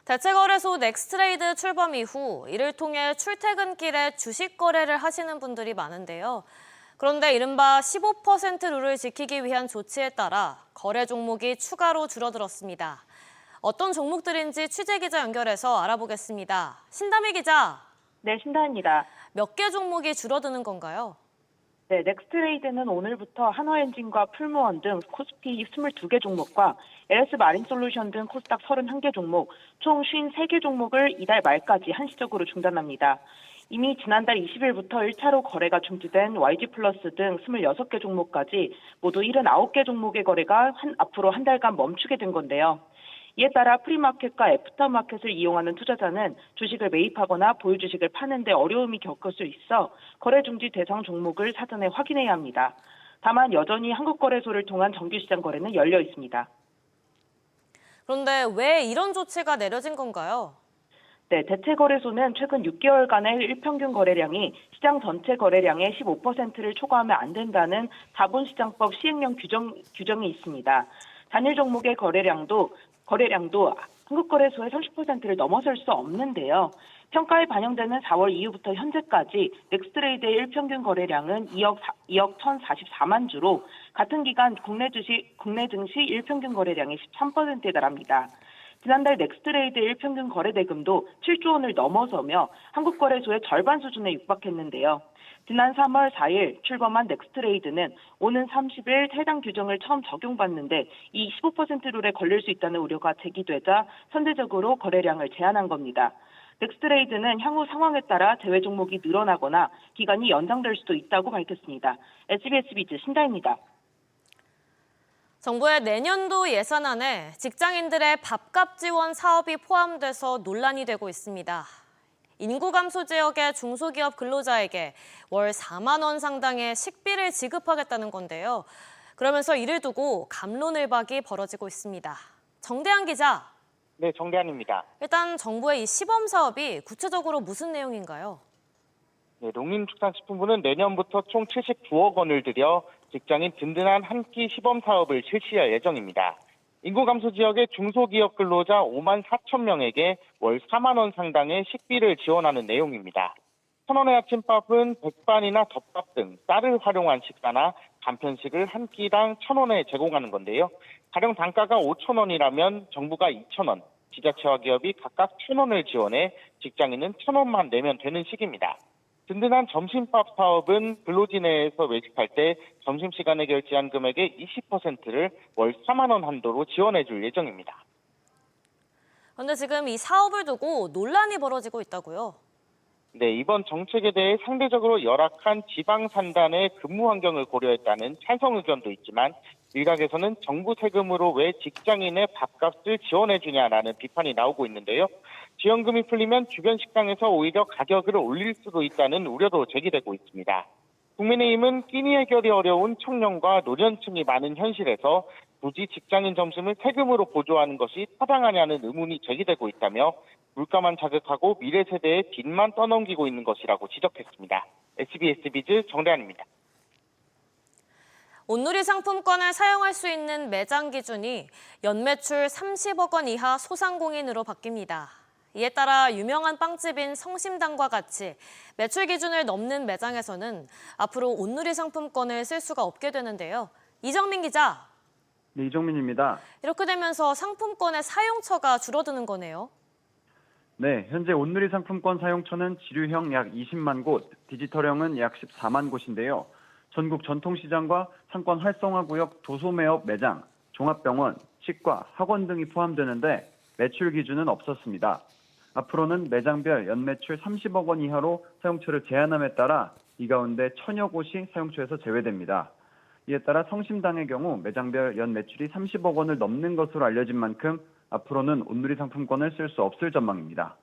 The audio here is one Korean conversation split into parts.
대체거래소 넥스트레이드 출범 이후 이를 통해 출퇴근길에 주식 거래를 하시는 분들이 많은데요. 그런데 이른바 15% 룰을 지키기 위한 조치에 따라 거래 종목이 추가로 줄어들었습니다. 어떤 종목들인지 취재기자 연결해서 알아보겠습니다. 신다미 기자. 네, 신다입니다. 몇 개 종목이 줄어드는 건가요? 네, 넥스트레이드는 오늘부터 한화엔진과 풀무원 등 코스피 22개 종목과 LS 마린솔루션 등 코스닥 31개 종목, 총 53개 종목을 이달 말까지 한시적으로 중단합니다. 이미 지난달 20일부터 1차로 거래가 중지된 YG플러스 등 26개 종목까지 모두 79개 종목의 거래가 앞으로 한 달간 멈추게 된 건데요. 이에 따라 프리마켓과 애프터마켓을 이용하는 투자자는 주식을 매입하거나 보유 주식을 파는 데 어려움이 겪을 수 있어 거래 중지 대상 종목을 사전에 확인해야 합니다. 다만 여전히 한국거래소를 통한 정규시장 거래는 열려 있습니다. 그런데 왜 이런 조치가 내려진 건가요? 네, 대체거래소는 최근 6개월간의 일평균 거래량이 시장 전체 거래량의 15%를 초과하면 안 된다는 자본시장법 시행령 규정이 있습니다. 단일 종목의 거래량도 한국거래소의 30%를 넘어설 수 없는데요. 평가에 반영되는 4월 이후부터 현재까지 넥스트레이드의 일평균 거래량은 2억 1,044만 주로 같은 기간 국내 증시 일평균 거래량이 13%에 달합니다. 지난달 넥스트레이드의 일평균 거래 대금도 7조 원을 넘어서며 한국거래소의 절반 수준에 육박했는데요. 지난 3월 4일 출범한 넥스트레이드는 오는 30일 해당 규정을 처음 적용받는데 이 15% 룰에 걸릴 수 있다는 우려가 제기되자 선제적으로 거래량을 제한한 겁니다. 넥스트레이드는 향후 상황에 따라 제외 종목이 늘어나거나 기간이 연장될 수도 있다고 밝혔습니다. SBS 비즈 신다입니다. 정부의 내년도 예산안에 직장인들의 밥값 지원 사업이 포함돼서 논란이 되고 있습니다. 인구 감소 지역의 중소기업 근로자에게 월 4만 원 상당의 식비를 지급하겠다는 건데요. 그러면서 이를 두고 갑론을박이 벌어지고 있습니다. 정대한 기자. 네, 정대한입니다. 일단 정부의 이 시범 사업이 구체적으로 무슨 내용인가요? 네, 농림축산식품부는 내년부터 총 79억 원을 들여 직장인 든든한 한 끼 시범 사업을 실시할 예정입니다. 인구 감소 지역의 중소기업 근로자 5만 4천 명에게 월 4만 원 상당의 식비를 지원하는 내용입니다. 천원의 아침밥은 백반이나 덮밥 등 쌀을 활용한 식사나 간편식을 한 끼당 1,000원에 제공하는 건데요. 가령 단가가 5,000원이라면 정부가 2,000원, 지자체와 기업이 각각 1,000원을 지원해 직장인은 1,000원만 내면 되는 식입니다. 든든한 점심밥 사업은 근로지 내에서 외식할 때 점심시간에 결제한 금액의 20%를 월 4만 원 한도로 지원해 줄 예정입니다. 그런데 지금 이 사업을 두고 논란이 벌어지고 있다고요? 네, 이번 정책에 대해 상대적으로 열악한 지방 산단의 근무 환경을 고려했다는 찬성 의견도 있지만 일각에서는 정부 세금으로 왜 직장인의 밥값을 지원해 주냐라는 비판이 나오고 있는데요. 지원금이 풀리면 주변 식당에서 오히려 가격을 올릴 수도 있다는 우려도 제기되고 있습니다. 국민의힘은 끼니 해결이 어려운 청년과 노년층이 많은 현실에서 굳이 직장인 점심을 세금으로 보조하는 것이 타당하냐는 의문이 제기되고 있다며 물가만 자극하고 미래 세대의 빚만 떠넘기고 있는 것이라고 지적했습니다. SBS 비즈 정대한입니다. 온누리 상품권을 사용할 수 있는 매장 기준이 연매출 30억 원 이하 소상공인으로 바뀝니다. 이에 따라 유명한 빵집인 성심당과 같이 매출 기준을 넘는 매장에서는 앞으로 온누리 상품권을 쓸 수가 없게 되는데요. 이정민 기자. 네, 이정민입니다. 이렇게 되면서 상품권의 사용처가 줄어드는 거네요. 네, 현재 온누리 상품권 사용처는 지류형 약 20만 곳, 디지털형은 약 14만 곳인데요. 전국 전통시장과 상권 활성화구역 도소매업 매장, 종합병원, 치과, 학원 등이 포함되는데 매출 기준은 없었습니다. 앞으로는 매장별 연매출 30억 원 이하로 사용처를 제한함에 따라 이 가운데 1,000여 곳이 사용처에서 제외됩니다. 이에 따라 성심당의 경우 매장별 연매출이 30억 원을 넘는 것으로 알려진 만큼 앞으로는 온누리 상품권을 쓸 수 없을 전망입니다.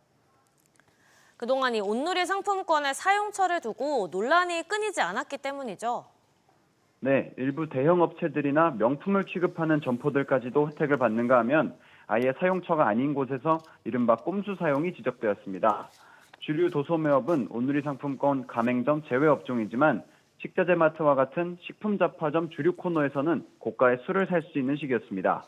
그동안 이 온누리 상품권의 사용처를 두고 논란이 끊이지 않았기 때문이죠. 네, 일부 대형 업체들이나 명품을 취급하는 점포들까지도 혜택을 받는가 하면 아예 사용처가 아닌 곳에서 이른바 꼼수 사용이 지적되었습니다. 주류 도소매업은 온누리 상품권 가맹점 제외 업종이지만 식자재 마트와 같은 식품 잡화점 주류 코너에서는 고가의 술을 살 수 있는 시기였습니다.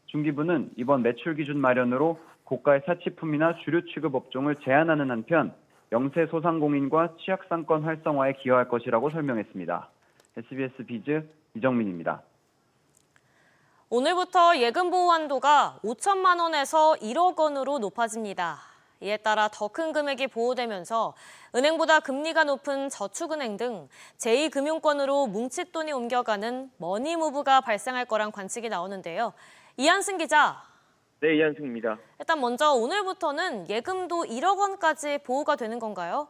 중기부는 이번 매출 기준 마련으로 고가의 사치품이나 주류 취급 업종을 제한하는 한편 영세소상공인과 취약상권 활성화에 기여할 것이라고 설명했습니다. SBS 비즈 이정민입니다. 오늘부터 예금 보호 한도가 5천만 원에서 1억 원으로 높아집니다. 이에 따라 더 큰 금액이 보호되면서 은행보다 금리가 높은 저축은행 등 제2금융권으로 뭉칫돈이 옮겨가는 머니무브가 발생할 거란 관측이 나오는데요. 이한승 기자. 네, 이한승입니다. 일단 먼저 오늘부터는 예금도 1억 원까지 보호가 되는 건가요?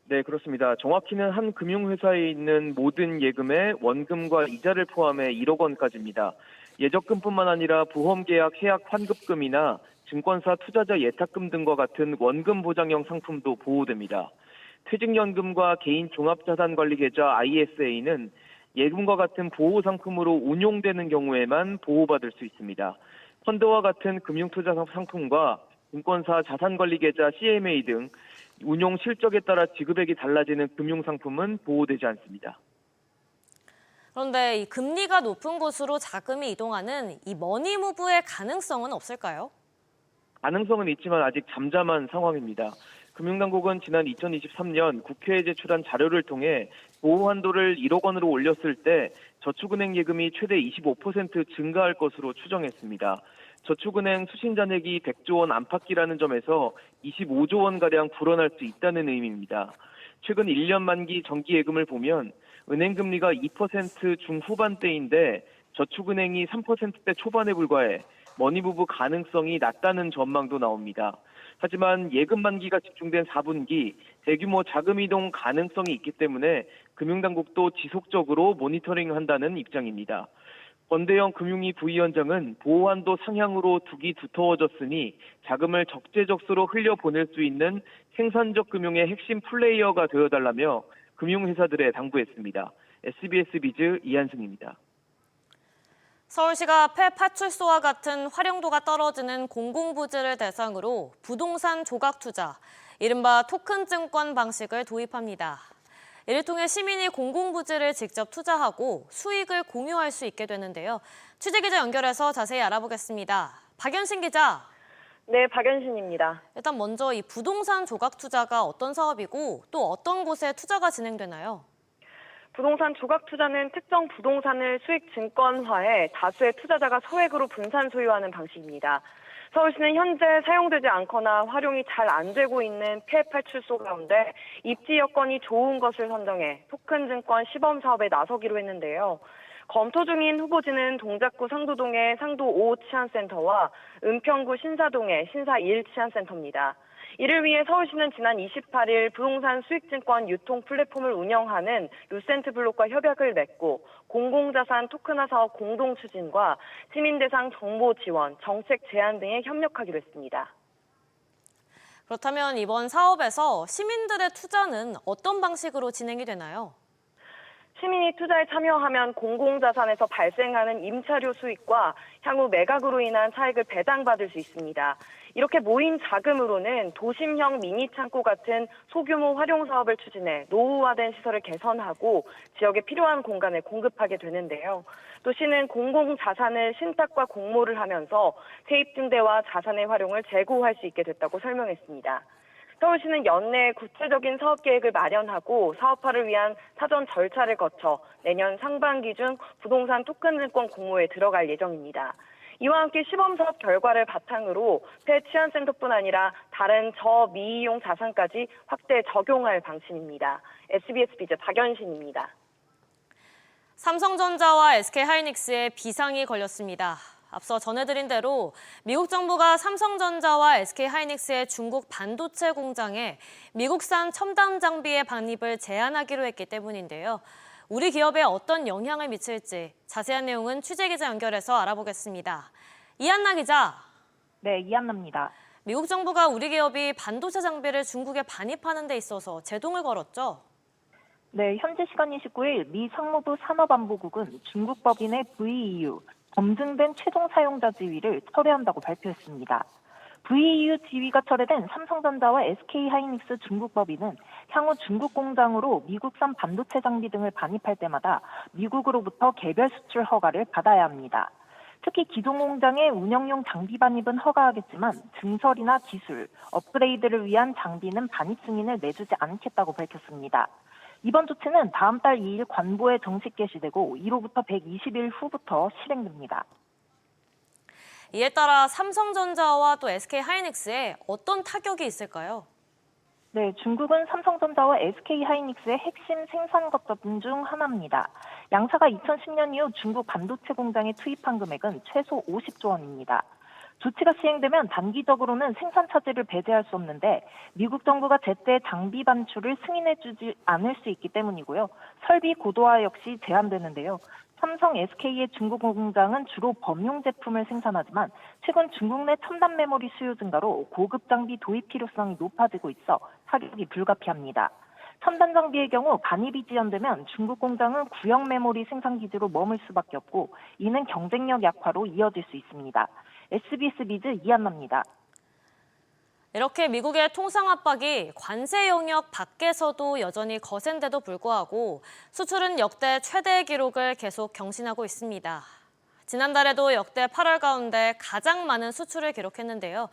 네, 그렇습니다. 정확히는 한 금융회사에 있는 모든 예금의 원금과 이자를 포함해 1억 원까지입니다. 예적금뿐만 아니라 보험계약 해약 환급금이나 증권사 투자자 예탁금 등과 같은 원금 보장형 상품도 보호됩니다. 퇴직연금과 개인 종합자산관리계좌 ISA는 예금과 같은 보호 상품으로 운용되는 경우에만 보호받을 수 있습니다. 펀드와 같은 금융투자 상품과 증권사 자산관리계좌 CMA 등 운용 실적에 따라 지급액이 달라지는 금융상품은 보호되지 않습니다. 그런데 이 금리가 높은 곳으로 자금이 이동하는 이 머니무브의 가능성은 없을까요? 가능성은 있지만 아직 잠잠한 상황입니다. 금융당국은 지난 2023년 국회에 제출한 자료를 통해 보호 한도를 1억 원으로 올렸을 때 저축은행 예금이 최대 25% 증가할 것으로 추정했습니다. 저축은행 수신잔액이 100조 원 안팎이라는 점에서 25조 원가량 불어날 수 있다는 의미입니다. 최근 1년 만기 정기예금을 보면 은행 금리가 2% 중후반대인데 저축은행이 3%대 초반에 불과해 머니무브 가능성이 낮다는 전망도 나옵니다. 하지만 예금 만기가 집중된 4분기 대규모 자금 이동 가능성이 있기 때문에 금융당국도 지속적으로 모니터링한다는 입장입니다. 권대영 금융위 부위원장은 보호한도 상향으로 두기 두터워졌으니 자금을 적재적소로 흘려보낼 수 있는 생산적 금융의 핵심 플레이어가 되어달라며 금융회사들에 당부했습니다. SBS 비즈 이한승입니다. 서울시가 폐파출소와 같은 활용도가 떨어지는 공공부지를 대상으로 부동산 조각투자, 이른바 토큰증권 방식을 도입합니다. 이를 통해 시민이 공공부지를 직접 투자하고 수익을 공유할 수 있게 되는데요. 취재기자 연결해서 자세히 알아보겠습니다. 박연신 기자. 네, 박연신입니다. 일단 먼저 이 부동산 조각투자가 어떤 사업이고 또 어떤 곳에 투자가 진행되나요? 부동산 조각 투자는 특정 부동산을 수익 증권화해 다수의 투자자가 소액으로 분산 소유하는 방식입니다. 서울시는 현재 사용되지 않거나 활용이 잘 안 되고 있는 폐파출소 가운데 입지 여건이 좋은 것을 선정해 토큰 증권 시범 사업에 나서기로 했는데요. 검토 중인 후보지는 동작구 상도동의 상도 5 치안센터와 은평구 신사동의 신사 1 치안센터입니다. 이를 위해 서울시는 지난 28일 부동산 수익증권 유통 플랫폼을 운영하는 루센트블록과 협약을 맺고 공공자산 토큰화 사업 공동 추진과 시민 대상 정보 지원, 정책 제안 등에 협력하기로 했습니다. 그렇다면 이번 사업에서 시민들의 투자는 어떤 방식으로 진행이 되나요? 시민이 투자에 참여하면 공공자산에서 발생하는 임차료 수익과 향후 매각으로 인한 차익을 배당받을 수 있습니다. 이렇게 모인 자금으로는 도심형 미니 창고 같은 소규모 활용 사업을 추진해 노후화된 시설을 개선하고 지역에 필요한 공간을 공급하게 되는데요. 또 시는 공공자산을 신탁과 공모를 하면서 세입 증대와 자산의 활용을 재고할 수 있게 됐다고 설명했습니다. 서울시는 연내 구체적인 사업 계획을 마련하고 사업화를 위한 사전 절차를 거쳐 내년 상반기 중 부동산 토큰 증권 공모에 들어갈 예정입니다. 이와 함께 시범 사업 결과를 바탕으로 폐치안센터뿐 아니라 다른 저미이용 자산까지 확대 적용할 방침입니다. SBS 비즈 박연신입니다. 삼성전자와 SK하이닉스에 비상이 걸렸습니다. 앞서 전해드린 대로 미국 정부가 삼성전자와 SK하이닉스의 중국 반도체 공장에 미국산 첨단 장비의 반입을 제한하기로 했기 때문인데요. 우리 기업에 어떤 영향을 미칠지 자세한 내용은 취재기자 연결해서 알아보겠습니다. 이한나 기자. 네, 이한나입니다. 미국 정부가 우리 기업이 반도체 장비를 중국에 반입하는 데 있어서 제동을 걸었죠? 네, 현지 시간 29일 미 상무부 산업안보국은 중국 법인의 VEU, 검증된 최종 사용자 지위를 철회한다고 발표했습니다. VEU 지위가 철회된 삼성전자와 SK하이닉스 중국 법인은 향후 중국 공장으로 미국산 반도체 장비 등을 반입할 때마다 미국으로부터 개별 수출 허가를 받아야 합니다. 특히 기존 공장의 운영용 장비 반입은 허가하겠지만 증설이나 기술, 업그레이드를 위한 장비는 반입 승인을 내주지 않겠다고 밝혔습니다. 이번 조치는 다음 달 2일 관보에 정식 게시되고 이로부터 120일 후부터 실행됩니다. 이에 따라 삼성전자와 또 SK하이닉스에 어떤 타격이 있을까요? 네, 중국은 삼성전자와 SK하이닉스의 핵심 생산 거점 중 하나입니다. 양사가 2010년 이후 중국 반도체 공장에 투입한 금액은 최소 50조 원입니다. 조치가 시행되면 단기적으로는 생산 차질을 배제할 수 없는데 미국 정부가 제때 장비 반출을 승인해주지 않을 수 있기 때문이고요. 설비 고도화 역시 제한되는데요. 삼성, SK의 중국 공장은 주로 범용 제품을 생산하지만 최근 중국 내 첨단 메모리 수요 증가로 고급 장비 도입 필요성이 높아지고 있어 타격이 불가피합니다. 첨단 장비의 경우 반입이 지연되면 중국 공장은 구형 메모리 생산 기지로 머물 수밖에 없고 이는 경쟁력 약화로 이어질 수 있습니다. SBS 비즈 이한나입니다. 이렇게 미국의 통상 압박이 관세 영역 밖에서도 여전히 거센데도 불구하고 수출은 역대 최대의 기록을 계속 경신하고 있습니다. 지난달에도 역대 8월 가운데 가장 많은 수출을 기록했는데요.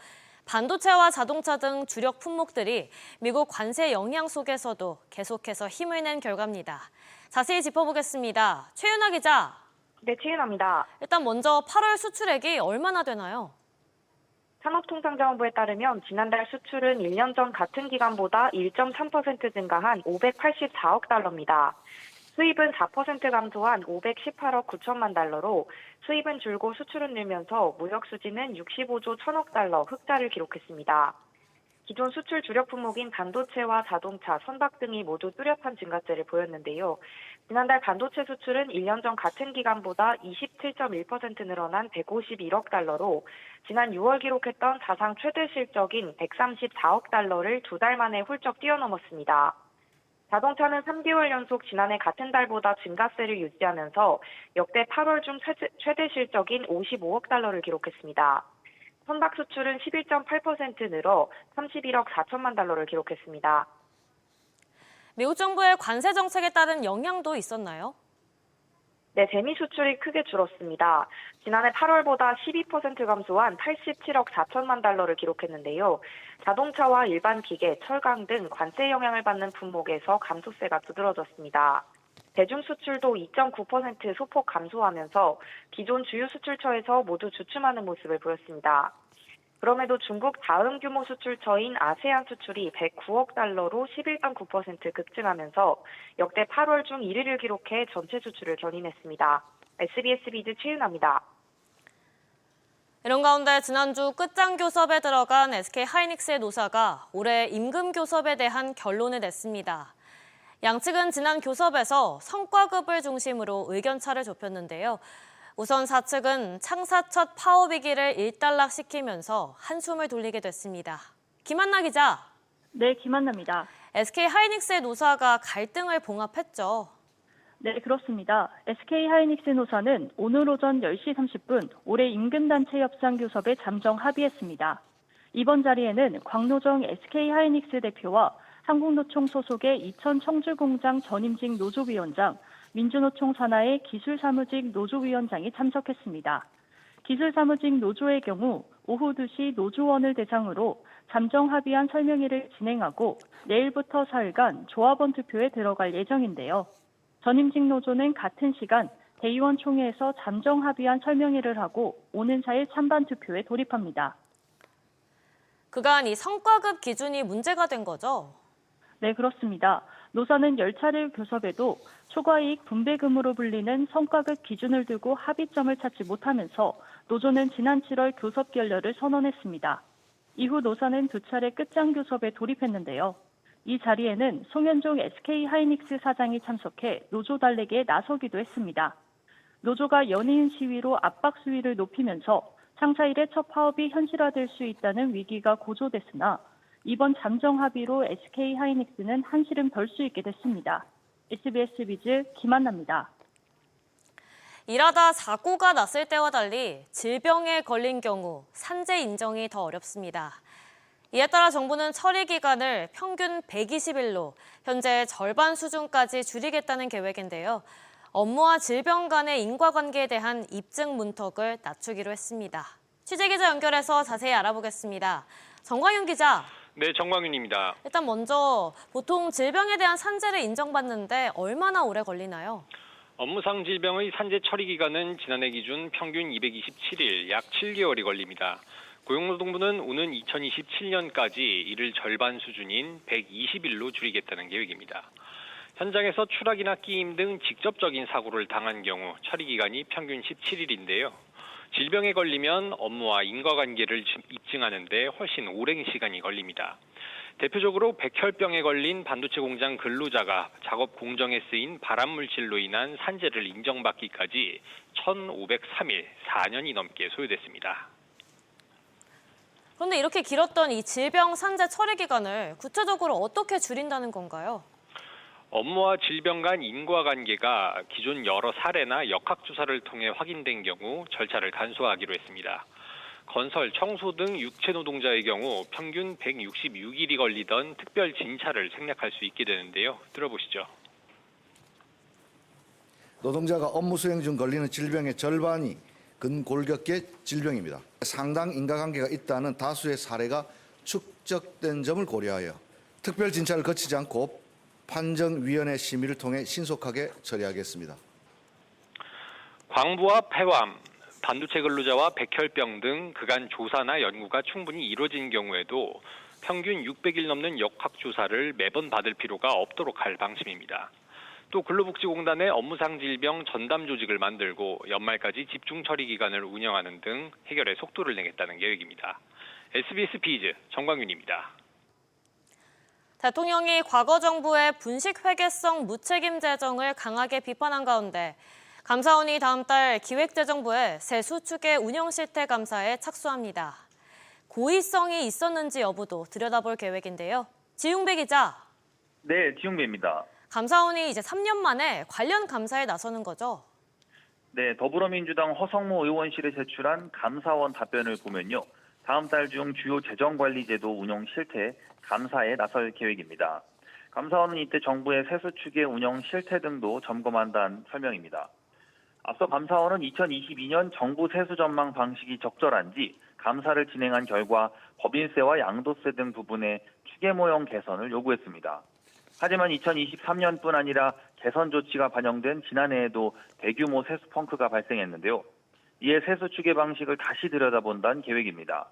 반도체와 자동차 등 주력 품목들이 미국 관세 영향 속에서도 계속해서 힘을 낸 결과입니다. 자세히 짚어보겠습니다. 최윤아 기자. 네, 최윤아입니다. 일단 먼저 8월 수출액이 얼마나 되나요? 산업통상자원부에 따르면 지난달 수출은 1년 전 같은 기간보다 1.3% 증가한 584억 달러입니다. 수입은 4% 감소한 518억 9천만 달러로 수입은 줄고 수출은 늘면서 무역 수지는 65조 1천억 달러 흑자를 기록했습니다. 기존 수출 주력 품목인 반도체와 자동차, 선박 등이 모두 뚜렷한 증가세를 보였는데요. 지난달 반도체 수출은 1년 전 같은 기간보다 27.1% 늘어난 151억 달러로 지난 6월 기록했던 사상 최대 실적인 134억 달러를 2달 만에 훌쩍 뛰어넘었습니다. 자동차는 3개월 연속 지난해 같은 달보다 증가세를 유지하면서 역대 8월 중 최대 실적인 55억 달러를 기록했습니다. 선박 수출은 11.8% 늘어 31억 4천만 달러를 기록했습니다. 미국 정부의 관세 정책에 따른 영향도 있었나요? 네, 재미 수출이 크게 줄었습니다. 지난해 8월보다 12% 감소한 87억 4천만 달러를 기록했는데요. 자동차와 일반 기계, 철강 등 관세 영향을 받는 품목에서 감소세가 두드러졌습니다. 대중 수출도 2.9% 소폭 감소하면서 기존 주요 수출처에서 모두 주춤하는 모습을 보였습니다. 그럼에도 중국 다음 규모 수출처인 아세안 수출이 109억 달러로 11.9% 급증하면서 역대 8월 중 1위를 기록해 전체 수출을 견인했습니다. SBS 비즈 최윤아입니다. 이런 가운데 지난주 끝장 교섭에 들어간 SK하이닉스의 노사가 올해 임금 교섭에 대한 결론을 냈습니다. 양측은 지난 교섭에서 성과급을 중심으로 의견차를 좁혔는데요. 우선 사측은 창사 첫 파업위기를 일단락시키면서 한숨을 돌리게 됐습니다. 김한나 기자. 네, 김한나입니다. SK하이닉스의 노사가 갈등을 봉합했죠. 네, 그렇습니다. SK하이닉스 노사는 오늘 오전 10시 30분 올해 임금단체 협상 교섭에 잠정 합의했습니다. 이번 자리에는 광노정 SK하이닉스 대표와 한국노총 소속의 이천 청주공장 전임직 노조위원장, 민주노총 산하의 기술사무직 노조위원장이 참석했습니다. 기술사무직 노조의 경우 오후 2시 노조원을 대상으로 잠정 합의안 설명회를 진행하고 내일부터 사흘간 조합원 투표에 들어갈 예정인데요. 전임직 노조는 같은 시간 대의원 총회에서 잠정 합의안 설명회를 하고 오는 4일 찬반 투표에 돌입합니다. 그간 이 성과급 기준이 문제가 된 거죠? 네, 그렇습니다. 노사는 열차례 교섭에도 초과이익 분배금으로 불리는 성과급 기준을 두고 합의점을 찾지 못하면서 노조는 지난 7월 교섭 결렬을 선언했습니다. 이후 노사는 두 차례 끝장 교섭에 돌입했는데요. 이 자리에는 송현종 SK하이닉스 사장이 참석해 노조 달래기에 나서기도 했습니다. 노조가 연이은 시위로 압박 수위를 높이면서 창사 이래 첫 파업이 현실화될 수 있다는 위기가 고조됐으나 이번 잠정 합의로 SK하이닉스는 한시름 덜 수 있게 됐습니다. SBS 비즈 김한나입니다. 일하다 사고가 났을 때와 달리 질병에 걸린 경우 산재 인정이 더 어렵습니다. 이에 따라 정부는 처리 기간을 평균 120일로 현재 절반 수준까지 줄이겠다는 계획인데요. 업무와 질병 간의 인과관계에 대한 입증 문턱을 낮추기로 했습니다. 취재기자 연결해서 자세히 알아보겠습니다. 정광윤 기자. 네, 정광윤입니다. 일단 먼저 보통 질병에 대한 산재를 인정받는데 얼마나 오래 걸리나요? 업무상 질병의 산재 처리 기간은 지난해 기준 평균 227일, 약 7개월이 걸립니다. 고용노동부는 오는 2027년까지 이를 절반 수준인 120일로 줄이겠다는 계획입니다. 현장에서 추락이나 끼임 등 직접적인 사고를 당한 경우 처리 기간이 평균 17일인데요. 질병에 걸리면 업무와 인과관계를 입증하는 데 훨씬 오랜 시간이 걸립니다. 대표적으로 백혈병에 걸린 반도체 공장 근로자가 작업 공정에 쓰인 발암물질로 인한 산재를 인정받기까지 1,503일, 4년이 넘게 소요됐습니다. 그런데 이렇게 길었던 이 질병 산재 처리 기간을 구체적으로 어떻게 줄인다는 건가요? 업무와 질병 간 인과관계가 기존 여러 사례나 역학조사를 통해 확인된 경우 절차를 간소화하기로 했습니다. 건설, 청소 등 육체 노동자의 경우 평균 166일이 걸리던 특별 진찰을 생략할 수 있게 되는데요. 들어보시죠. 노동자가 업무 수행 중 걸리는 질병의 절반이 근골격계 질병입니다. 상당 인과관계가 있다는 다수의 사례가 축적된 점을 고려하여 특별 진찰을 거치지 않고 판정위원회 심의를 통해 신속하게 처리하겠습니다. 광부와 폐암, 반도체 근로자와 백혈병 등 그간 조사나 연구가 충분히 이루어진 경우에도 평균 600일 넘는 역학조사를 매번 받을 필요가 없도록 할 방침입니다. 또 근로복지공단의 업무상 질병 전담 조직을 만들고 연말까지 집중 처리 기간을 운영하는 등 해결에 속도를 내겠다는 계획입니다. SBS 비즈 정광윤입니다. 대통령이 과거 정부의 분식회계성 무책임 재정을 강하게 비판한 가운데 감사원이 다음 달 기획재정부에 새 수축의 운영 실태 감사에 착수합니다. 고의성이 있었는지 여부도 들여다볼 계획인데요. 지웅배 기자. 네, 지웅배입니다. 감사원이 이제 3년 만에 관련 감사에 나서는 거죠? 네, 더불어민주당 허성모 의원실에 제출한 감사원 답변을 보면요. 다음 달 중 주요 재정관리제도 운영 실태 감사에 나설 계획입니다. 감사원은 이때 정부의 세수축의 운영 실태 등도 점검한다는 설명입니다. 앞서 감사원은 2022년 정부 세수 전망 방식이 적절한지 감사를 진행한 결과 법인세와 양도세 등 부분의 추계모형 개선을 요구했습니다. 하지만 2023년뿐 아니라 개선 조치가 반영된 지난해에도 대규모 세수 펑크가 발생했는데요. 이에 세수 추계 방식을 다시 들여다본다는 계획입니다.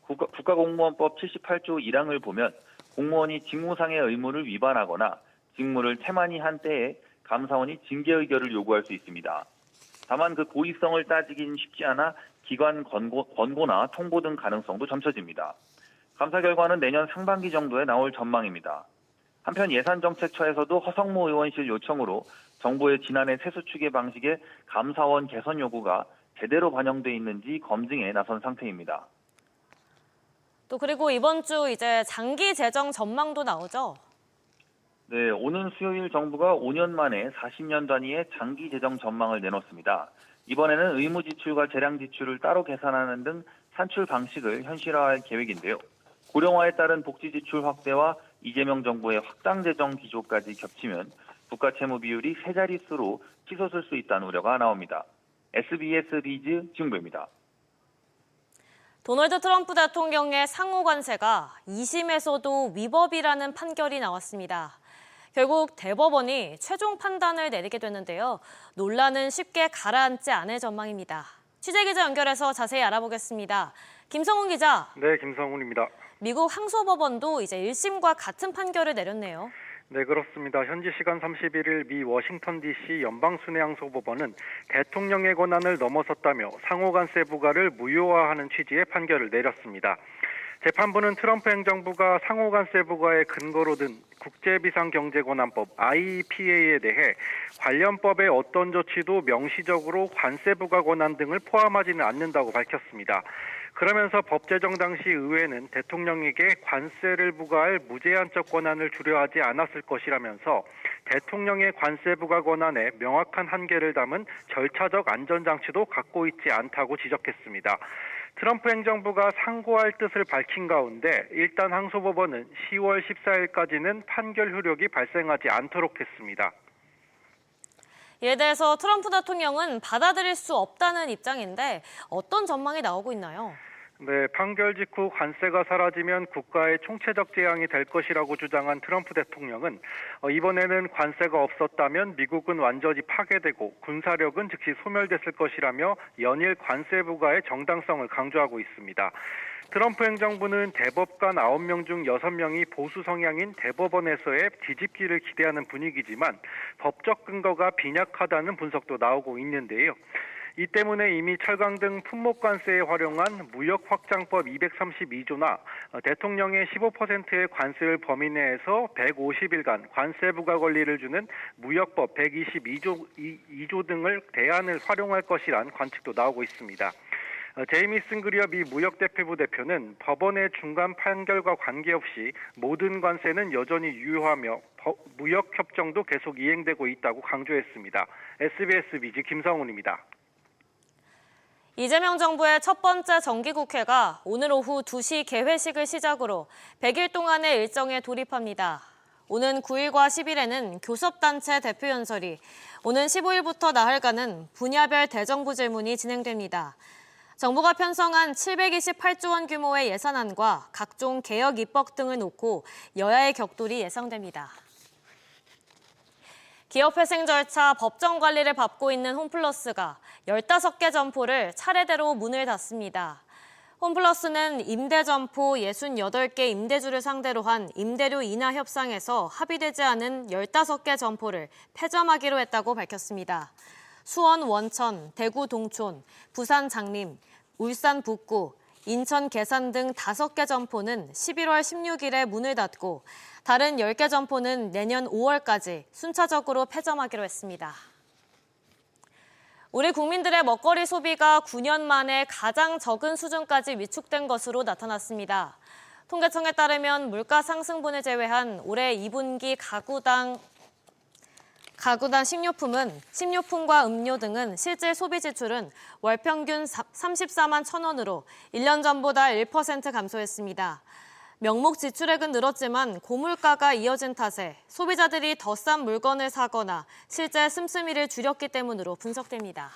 국가공무원법 78조 1항을 보면 공무원이 직무상의 의무를 위반하거나 직무를 태만히 한 때에 감사원이 징계 의결을 요구할 수 있습니다. 다만 그 고의성을 따지긴 쉽지 않아 기관 권고나 통보 등 가능성도 점쳐집니다. 감사 결과는 내년 상반기 정도에 나올 전망입니다. 한편 예산정책처에서도 허성모 의원실 요청으로 정부의 지난해 세수 추계 방식의 감사원 개선 요구가 제대로 반영돼 있는지 검증에 나선 상태입니다. 또 그리고 이번 주 이제 장기 재정 전망도 나오죠? 네, 오는 수요일 정부가 5년 만에 40년 단위의 장기 재정 전망을 내놓습니다. 이번에는 의무 지출과 재량 지출을 따로 계산하는 등 산출 방식을 현실화할 계획인데요. 고령화에 따른 복지 지출 확대와 이재명 정부의 확장 재정 기조까지 겹치면 국가 채무 비율이 세 자릿수로 치솟을 수 있다는 우려가 나옵니다. SBS 비즈 지웅배입니다. 도널드 트럼프 대통령의 상호 관세가 2심에서도 위법이라는 판결이 나왔습니다. 결국 대법원이 최종 판단을 내리게 됐는데요. 논란은 쉽게 가라앉지 않을 전망입니다. 취재기자 연결해서 자세히 알아보겠습니다. 김성훈 기자. 네, 김성훈입니다. 미국 항소법원도 이제 1심과 같은 판결을 내렸네요. 네, 그렇습니다. 현지 시간 31일 미 워싱턴 DC 연방순회항소법원은 대통령의 권한을 넘어섰다며 상호관세 부과를 무효화하는 취지의 판결을 내렸습니다. 재판부는 트럼프 행정부가 상호관세 부과의 근거로 든 국제비상경제권한법 IEPA에 대해 관련 법의 어떤 조치도 명시적으로 관세 부과 권한 등을 포함하지는 않는다고 밝혔습니다. 그러면서 법 제정 당시 의회는 대통령에게 관세를 부과할 무제한적 권한을 주려하지 않았을 것이라면서 대통령의 관세 부과 권한에 명확한 한계를 담은 절차적 안전장치도 갖고 있지 않다고 지적했습니다. 트럼프 행정부가 상고할 뜻을 밝힌 가운데 일단 항소법원은 10월 14일까지는 판결 효력이 발생하지 않도록 했습니다. 이에 대해서 트럼프 대통령은 받아들일 수 없다는 입장인데 어떤 전망이 나오고 있나요? 네, 판결 직후 관세가 사라지면 국가의 총체적 재앙이 될 것이라고 주장한 트럼프 대통령은 이번에는 관세가 없었다면 미국은 완전히 파괴되고 군사력은 즉시 소멸됐을 것이라며 연일 관세 부과의 정당성을 강조하고 있습니다. 트럼프 행정부는 대법관 9명 중 6명이 보수 성향인 대법원에서의 뒤집기를 기대하는 분위기지만 법적 근거가 빈약하다는 분석도 나오고 있는데요. 이 때문에 이미 철강 등 품목 관세에 활용한 무역 확장법 232조나 대통령의 15%의 관세율 범위 내에서 150일간 관세 부과 권리를 주는 무역법 122조 등을 대안을 활용할 것이란 관측도 나오고 있습니다. 제이미슨 그리어 미 무역대표부 대표는 법원의 중간 판결과 관계없이 모든 관세는 여전히 유효하며 무역협정도 계속 이행되고 있다고 강조했습니다. SBS 비지 김성훈입니다. 이재명 정부의 첫 번째 정기국회가 오늘 오후 2시 개회식을 시작으로 100일 동안의 일정에 돌입합니다. 오는 9일과 10일에는 교섭단체 대표연설이, 오는 15일부터 나흘간은 분야별 대정부 질문이 진행됩니다. 정부가 편성한 728조 원 규모의 예산안과 각종 개혁 입법 등을 놓고 여야의 격돌이 예상됩니다. 기업회생 절차 법정 관리를 받고 있는 홈플러스가 15개 점포를 차례대로 문을 닫습니다. 홈플러스는 임대점포 68개 임대주를 상대로 한 임대료 인하 협상에서 합의되지 않은 15개 점포를 폐점하기로 했다고 밝혔습니다. 수원 원천, 대구 동촌, 부산 장림, 울산 북구, 인천 계산 등 5개 점포는 11월 16일에 문을 닫고 다른 10개 점포는 내년 5월까지 순차적으로 폐점하기로 했습니다. 우리 국민들의 먹거리 소비가 9년 만에 가장 적은 수준까지 위축된 것으로 나타났습니다. 통계청에 따르면 물가 상승분을 제외한 올해 2분기 가구당 식료품과 음료 등은 실질 소비 지출은 월 평균 34만 1,000원으로 1년 전보다 1% 감소했습니다. 명목 지출액은 늘었지만 고물가가 이어진 탓에 소비자들이 더 싼 물건을 사거나 실제 씀씀이를 줄였기 때문으로 분석됩니다.